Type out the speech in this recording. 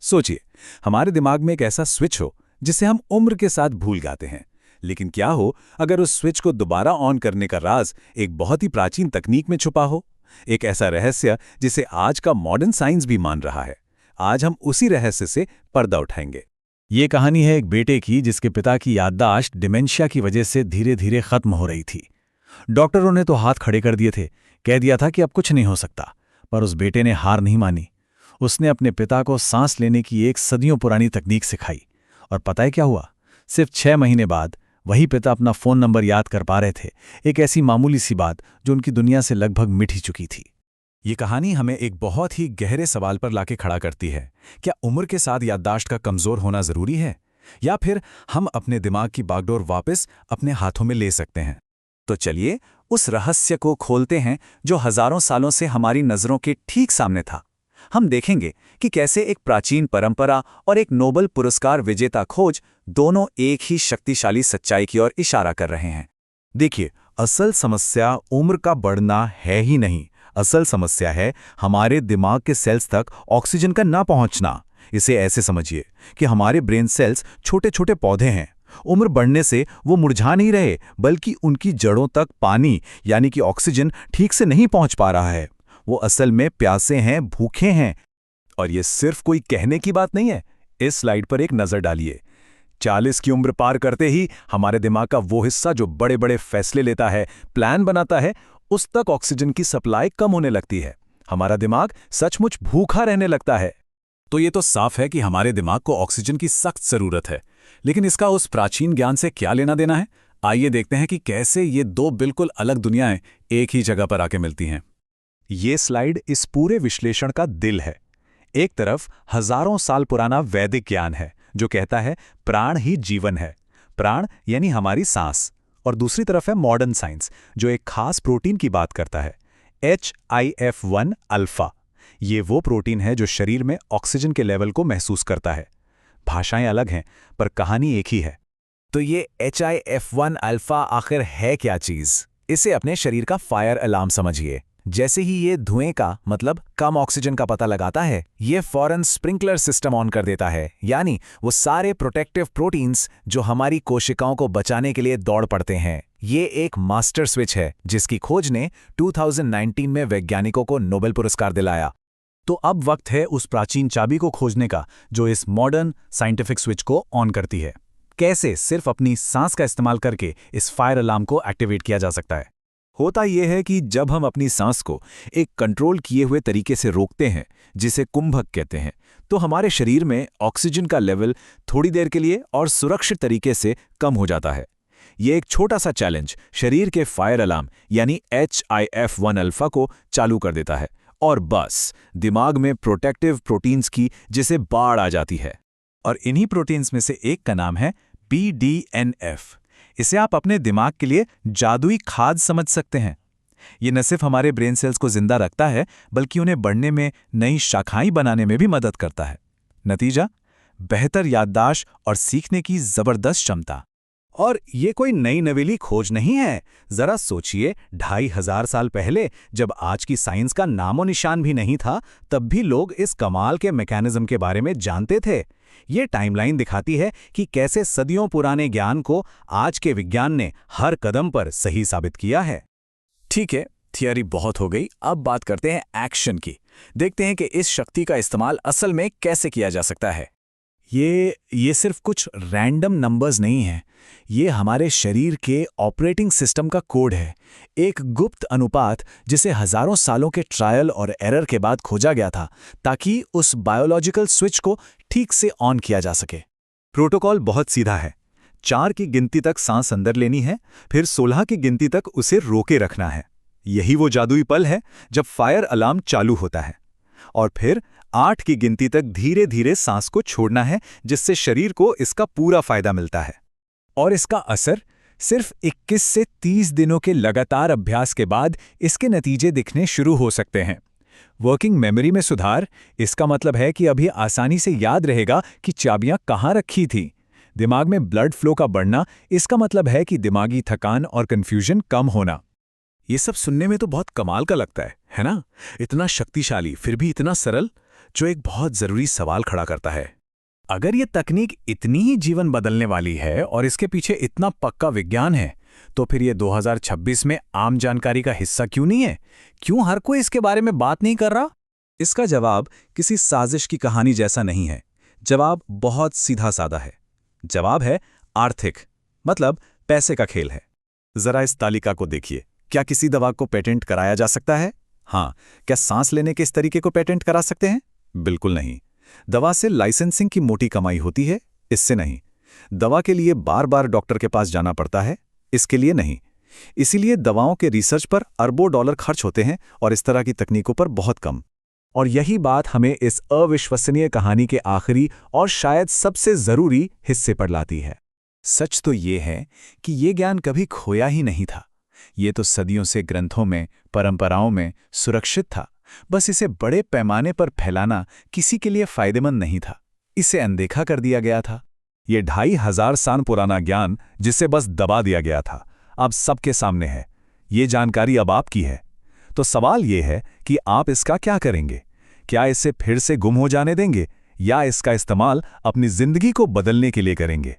सोचिए, हमारे दिमाग में एक ऐसा स्विच हो जिसे हम उम्र के साथ भूल जाते हैं। लेकिन क्या हो अगर उस स्विच को दोबारा ऑन करने का राज एक बहुत ही प्राचीन तकनीक में छुपा हो, एक ऐसा रहस्य जिसे आज का मॉडर्न साइंस भी मान रहा है। आज हम उसी रहस्य से पर्दा उठाएंगे। ये कहानी है एक बेटे की जिसके पिता की याददाश्त डिमेंशिया की वजह से धीरे धीरे खत्म हो रही थी। डॉक्टरों ने तो हाथ खड़े कर दिए थे, कह दिया था कि अब कुछ नहीं हो सकता, पर उस बेटे ने हार नहीं मानी। उसने अपने पिता को सांस लेने की एक सदियों पुरानी तकनीक सिखाई। और पता है क्या हुआ? सिर्फ 6 महीने बाद वही पिता अपना फ़ोन नंबर याद कर पा रहे थे, एक ऐसी मामूली सी बात जो उनकी दुनिया से लगभग मिट ही चुकी थी। ये कहानी हमें एक बहुत ही गहरे सवाल पर लाके खड़ा करती है। क्या उम्र के साथ याददाश्त का कमज़ोर होना ज़रूरी है, या फिर हम अपने दिमाग की बागडोर वापस अपने हाथों में ले सकते हैं? तो चलिए उस रहस्य को खोलते हैं जो हज़ारों सालों से हमारी नज़रों के ठीक सामने था। हम देखेंगे कि कैसे एक प्राचीन परंपरा और एक नोबेल पुरस्कार विजेता खोज दोनों एक ही शक्तिशाली सच्चाई की ओर इशारा कर रहे हैं। देखिए, असल समस्या उम्र का बढ़ना है ही नहीं। असल समस्या है हमारे दिमाग के सेल्स तक ऑक्सीजन का ना पहुंचना। इसे ऐसे समझिए कि हमारे ब्रेन सेल्स छोटे छोटे पौधे हैं। उम्र बढ़ने से वो मुरझा नहीं रहे, बल्कि उनकी जड़ों तक पानी यानी कि ऑक्सीजन ठीक से नहीं पहुंच पा रहा है। वो असल में प्यासे हैं, भूखे हैं। और ये सिर्फ कोई कहने की बात नहीं है। इस स्लाइड पर एक नज़र डालिए। 40 की उम्र पार करते ही हमारे दिमाग का वो हिस्सा जो बड़े बड़े फैसले लेता है, प्लान बनाता है, उस तक ऑक्सीजन की सप्लाई कम होने लगती है। हमारा दिमाग सचमुच भूखा रहने लगता है। तो ये तो साफ है कि हमारे दिमाग को ऑक्सीजन की सख्त ज़रूरत है। लेकिन इसका उस प्राचीन ज्ञान से क्या लेना देना है? आइए देखते हैं कि कैसे ये दो बिल्कुल अलग दुनियाएं एक ही जगह पर आके मिलती हैं। ये स्लाइड इस पूरे विश्लेषण का दिल है। एक तरफ हजारों साल पुराना वैदिक ज्ञान है जो कहता है प्राण ही जीवन है, प्राण यानी हमारी सांस। और दूसरी तरफ है मॉडर्न साइंस जो एक खास प्रोटीन की बात करता है, HIF-1 अल्फा। ये वो प्रोटीन है जो शरीर में ऑक्सीजन के लेवल को महसूस करता है। भाषाएं अलग हैं पर कहानी एक ही है। तो ये HIF-1 अल्फा आखिर है क्या चीज़? इसे अपने शरीर का फायर अलार्म समझिए। जैसे ही ये धुएं का मतलब कम ऑक्सीजन का पता लगाता है, ये फौरन स्प्रिंकलर सिस्टम ऑन कर देता है, यानी वो सारे प्रोटेक्टिव प्रोटीन्स जो हमारी कोशिकाओं को बचाने के लिए दौड़ पड़ते हैं। ये एक मास्टर स्विच है जिसकी खोज ने 2019 में वैज्ञानिकों को नोबेल पुरस्कार दिलाया। तो अब वक्त है उस प्राचीन चाबी को खोजने का जो इस मॉडर्न साइंटिफिक स्विच को ऑन करती है। कैसे सिर्फ अपनी सांस का इस्तेमाल करके इस फायर अलार्म को एक्टिवेट किया जा सकता है? होता यह है कि जब हम अपनी सांस को एक कंट्रोल किए हुए तरीके से रोकते हैं, जिसे कुंभक कहते हैं, तो हमारे शरीर में ऑक्सीजन का लेवल थोड़ी देर के लिए और सुरक्षित तरीके से कम हो जाता है। ये एक छोटा सा चैलेंज शरीर के फायर अलार्म यानी HIF-1 अल्फा को चालू कर देता है और बस दिमाग में प्रोटेक्टिव प्रोटीन्स की जिसे बाढ़ आ जाती है। और इन्हीं प्रोटीन्स में से एक का नाम है BDNF। इसे आप अपने दिमाग के लिए जादुई खाद समझ सकते हैं। ये न सिर्फ हमारे ब्रेन सेल्स को जिंदा रखता है, बल्कि उन्हें बढ़ने में, नई शाखाएं बनाने में भी मदद करता है। नतीजा, बेहतर याददाश्त और सीखने की जबरदस्त क्षमता। और ये कोई नई नवेली खोज नहीं है। जरा सोचिए, 2500 साल पहले जब आज की साइंस का नामो निशान भी नहीं था, तब भी लोग इस कमाल के मैकेनिज्म के बारे में जानते थे। ये टाइमलाइन दिखाती है कि कैसे सदियों पुराने ज्ञान को आज के विज्ञान ने हर कदम पर सही साबित किया है। ठीक है, थियरी बहुत हो गई, अब बात करते हैं एक्शन की। देखते हैं कि इस शक्ति का इस्तेमाल असल में कैसे किया जा सकता है। ये सिर्फ कुछ रैंडम नंबर्स नहीं हैं, ये हमारे शरीर के ऑपरेटिंग सिस्टम का कोड है, एक गुप्त अनुपात जिसे हजारों सालों के ट्रायल और एरर के बाद खोजा गया था ताकि उस बायोलॉजिकल स्विच को ठीक से ऑन किया जा सके। प्रोटोकॉल बहुत सीधा है। 4 की गिनती तक सांस अंदर लेनी है, फिर 16 की गिनती तक उसे रोके रखना है। यही वो जादुई पल है जब फायर अलार्म चालू होता है। और फिर 8 की गिनती तक धीरे धीरे सांस को छोड़ना है, जिससे शरीर को इसका पूरा फायदा मिलता है। और इसका असर सिर्फ 21 से 30 दिनों के लगातार अभ्यास के बाद इसके नतीजे दिखने शुरू हो सकते हैं। वर्किंग मेमोरी में सुधार, इसका मतलब है कि अभी आसानी से याद रहेगा कि चाबियां कहाँ रखी थी। दिमाग में ब्लड फ्लो का बढ़ना, इसका मतलब है कि दिमागी थकान और कंफ्यूजन कम होना। ये सब सुनने में तो बहुत कमाल का लगता है ना? इतना शक्तिशाली फिर भी इतना सरल। जो एक बहुत ज़रूरी सवाल खड़ा करता है। अगर ये तकनीक इतनी ही जीवन बदलने वाली है और इसके पीछे इतना पक्का विज्ञान है, तो फिर ये 2026 में आम जानकारी का हिस्सा क्यों नहीं है? क्यों हर कोई इसके बारे में बात नहीं कर रहा? इसका जवाब किसी साजिश की कहानी जैसा नहीं है। जवाब बहुत सीधा साधा है। जवाब है आर्थिक, मतलब पैसे का खेल है। जरा इस तालिका को देखिए। क्या किसी दवा को पेटेंट कराया जा सकता है? हाँ। क्या सांस लेने के इस तरीके को पेटेंट करा सकते हैं? बिल्कुल नहीं। दवा से लाइसेंसिंग की मोटी कमाई होती है, इससे नहीं। दवा के लिए बार बार डॉक्टर के पास जाना पड़ता है, इसके लिए नहीं। इसीलिए दवाओं के रिसर्च पर अरबों डॉलर खर्च होते हैं और इस तरह की तकनीकों पर बहुत कम। और यही बात हमें इस अविश्वसनीय कहानी के आखिरी और शायद सबसे जरूरी हिस्से पर लाती है। सच तो ये है कि ये ज्ञान कभी खोया ही नहीं था। ये तो सदियों से ग्रंथों में, परंपराओं में सुरक्षित था। बस इसे बड़े पैमाने पर फैलाना किसी के लिए फायदेमंद नहीं था। इसे अनदेखा कर दिया गया था। ये 2500 साल पुराना ज्ञान, जिसे बस दबा दिया गया था, अब सबके सामने है। ये जानकारी अब आपकी है। तो सवाल ये है कि आप इसका क्या करेंगे? क्या इसे फिर से गुम हो जाने देंगे, या इसका इस्तेमाल अपनी जिंदगी को बदलने के लिए करेंगे?